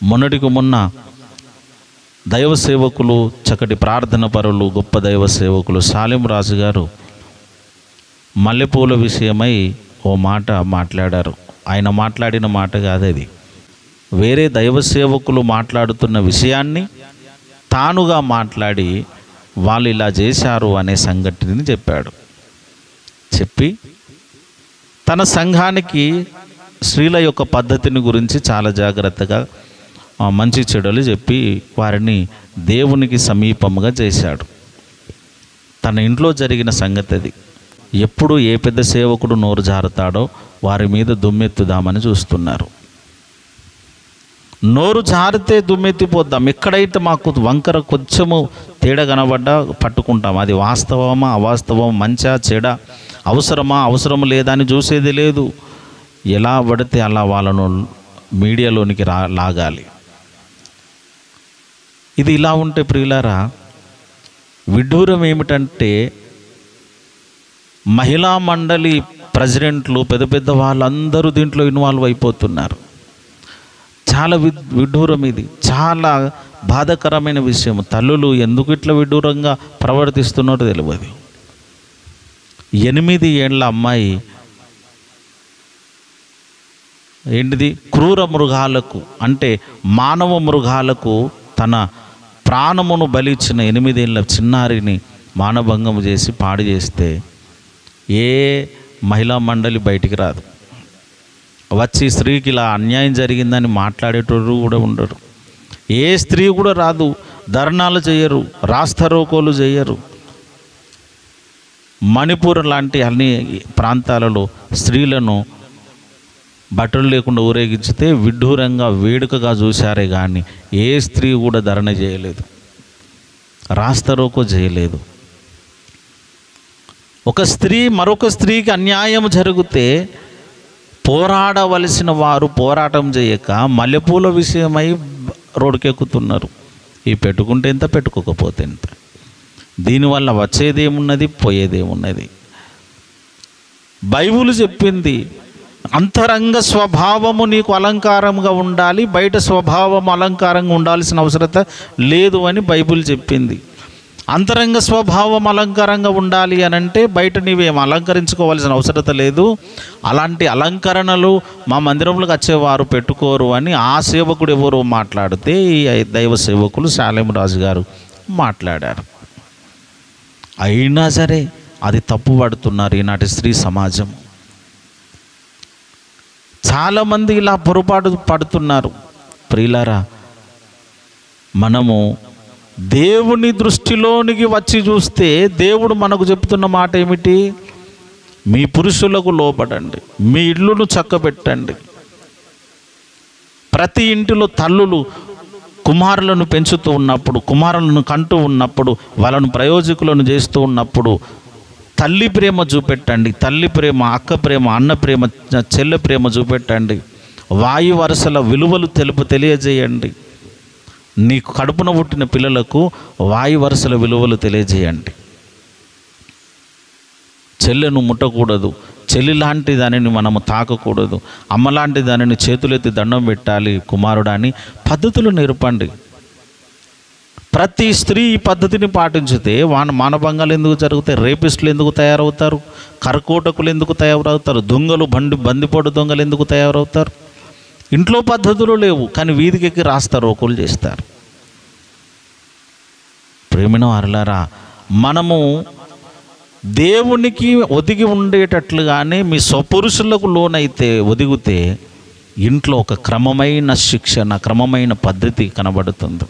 మొన్నటికి మొన్న దైవ సేవకులు, చక్కటి ప్రార్థన పరులు, గొప్ప దైవ సేవకులు సాలెం రాజు గారు మల్లెపూల విషయమై ఓ మాట మాట్లాడారు. ఆయన మాట్లాడిన మాట కాదు అది, వేరే దైవ సేవకులు మాట్లాడుతున్న విషయాన్ని తానుగా మాట్లాడి వాళ్ళు ఇలా చేశారు అనే సంఘటనని చెప్పాడు. చెప్పి తన సంఘానికి స్త్రీల యొక్క పద్ధతిని గురించి చాలా జాగ్రత్తగా మంచి చెడులు చెప్పి వారిని దేవునికి సమీపముగా చేశాడు. తన ఇంట్లో జరిగిన సంగతి అది. ఎప్పుడు ఏ పెద్ద సేవకుడు నోరు జారుతాడో వారి మీద దుమ్మెత్తుదామని చూస్తున్నారు. నోరు జారితే దుమ్మెత్తిపోద్దాం. ఎక్కడైతే మాకు వంకర కొంచెము తేడా కనబడ్డా పట్టుకుంటాం. అది వాస్తవమా అవాస్తవం, మంచా చెడా, అవసరమా అవసరం లేదా అని చూసేది లేదు. ఎలా పడితే అలా వాళ్ళను మీడియాలోనికి లాగాలి. ఇది ఇలా ఉంటే ప్రియులారా, విడ్డూరం ఏమిటంటే మహిళా మండలి ప్రెసిడెంట్లు, పెద్ద పెద్ద వాళ్ళందరూ దీంట్లో ఇన్వాల్వ్ అయిపోతున్నారు. చాలా విడ్డూరం. ఇది చాలా బాధాకరమైన విషయం. తల్లులు ఎందుకు ఇట్లా విడ్డూరంగా ప్రవర్తిస్తున్నారో తెలియదు. 8 ఏళ్ల అమ్మాయి ఏంటిది, క్రూర మృగాలకు అంటే మానవ మృగాలకు తన ప్రాణమును బలిచ్చిన 8 ఏళ్ల చిన్నారిని మానభంగం చేసి పాడు చేస్తే ఏ మహిళా మండలి బయటికి రాదు. వచ్చి స్త్రీకి ఇలా అన్యాయం జరిగిందని మాట్లాడేటోరు కూడా ఉండరు. ఏ స్త్రీ కూడా రాదు. ధర్నాలు చేయరు, రాస్తారోకోలు చేయరు. మణిపూర్ లాంటి అన్ని ప్రాంతాలలో స్త్రీలను బట్టలు లేకుండా ఊరేగించితే విడ్డూరంగా వేడుకగా చూశారే కానీ ఏ స్త్రీ కూడా ధరణ చేయలేదు, రాస్తారోకో చేయలేదు. ఒక స్త్రీ మరొక స్త్రీకి అన్యాయం జరిగితే పోరాడవలసిన వారు పోరాటం చేయక మల్లెపూల విషయమై రోడ్డుకెక్కుతున్నారు. ఈ పెట్టుకుంటే ఎంత, పెట్టుకోకపోతే ఎంత. దీనివల్ల వచ్చేదేమున్నది, పోయేదేమున్నది? బైబిల్ చెప్పింది అంతరంగ స్వభావము నీకు అలంకారంగా ఉండాలి, బయట స్వభావం అలంకారంగా ఉండాల్సిన అవసరత లేదు అని బైబిల్ చెప్పింది. అంతరంగ స్వభావం అలంకారంగా ఉండాలి అని అంటే బయట నీవేం అలంకరించుకోవాల్సిన అవసరత లేదు. అలాంటి అలంకరణలు మా మందిరంలోకి వచ్చేవారు పెట్టుకోరు అని ఆ సేవకుడు ఎవరో మాట్లాడితే ఈ దైవ సేవకులు సాలెం రాజు గారు మాట్లాడారు. అయినా సరే అది తప్పు పడుతున్నారు ఈనాటి స్త్రీ సమాజం. చాలామంది ఇలా పొరపాటు పడుతున్నారు. ప్రియులారా, మనము దేవుని దృష్టిలోనికి వచ్చి చూస్తే దేవుడు మనకు చెప్తున్న మాట ఏమిటి? మీ పురుషులకు లోబడండి, మీ ఇళ్ళను చక్కబెట్టండి. ప్రతి ఇంటిలో తల్లులు కుమారులను పెంచుతూ ఉన్నప్పుడు, కుమారులను కంటూ ఉన్నప్పుడు, వాళ్ళను ప్రయోజకులను చేస్తూ ఉన్నప్పుడు తల్లి ప్రేమ చూపెట్టండి. తల్లి ప్రేమ, అక్క ప్రేమ, అన్న ప్రేమ, చెల్లె ప్రేమ చూపెట్టండి. వాయు వరుసల విలువలు తెలియజేయండి. నీకు కడుపున పుట్టిన పిల్లలకు వాయు వరుసల విలువలు తెలియజేయండి. చెల్లెను ముట్టకూడదు, చెల్లి లాంటి దానిని మనము తాకకూడదు, అమ్మ లాంటి దానిని చేతులెత్తి దండం పెట్టాలి కుమారుడా అని పద్ధతులు నేర్పండి. ప్రతి స్త్రీ ఈ పద్ధతిని పాటించితే మానభంగాలు ఎందుకు జరుగుతాయి? రేపిస్టులు ఎందుకు తయారవుతారు? కరకోటకులు ఎందుకు తయారవుతారు? దొంగలు, బందిపోటు దొంగలు ఎందుకు తయారవుతారు? ఇంట్లో పద్ధతులు లేవు కానీ వీధికి రాస్తారోకోలు చేస్తారు. ప్రేమిన వారలారా, మనము దేవునికి ఒదిగి ఉండేటట్లుగానే మీ స్వపురుషులకు లోనైతే ఒదిగితే ఇంట్లో ఒక క్రమమైన శిక్షణ, క్రమమైన పద్ధతి కనబడుతుంది.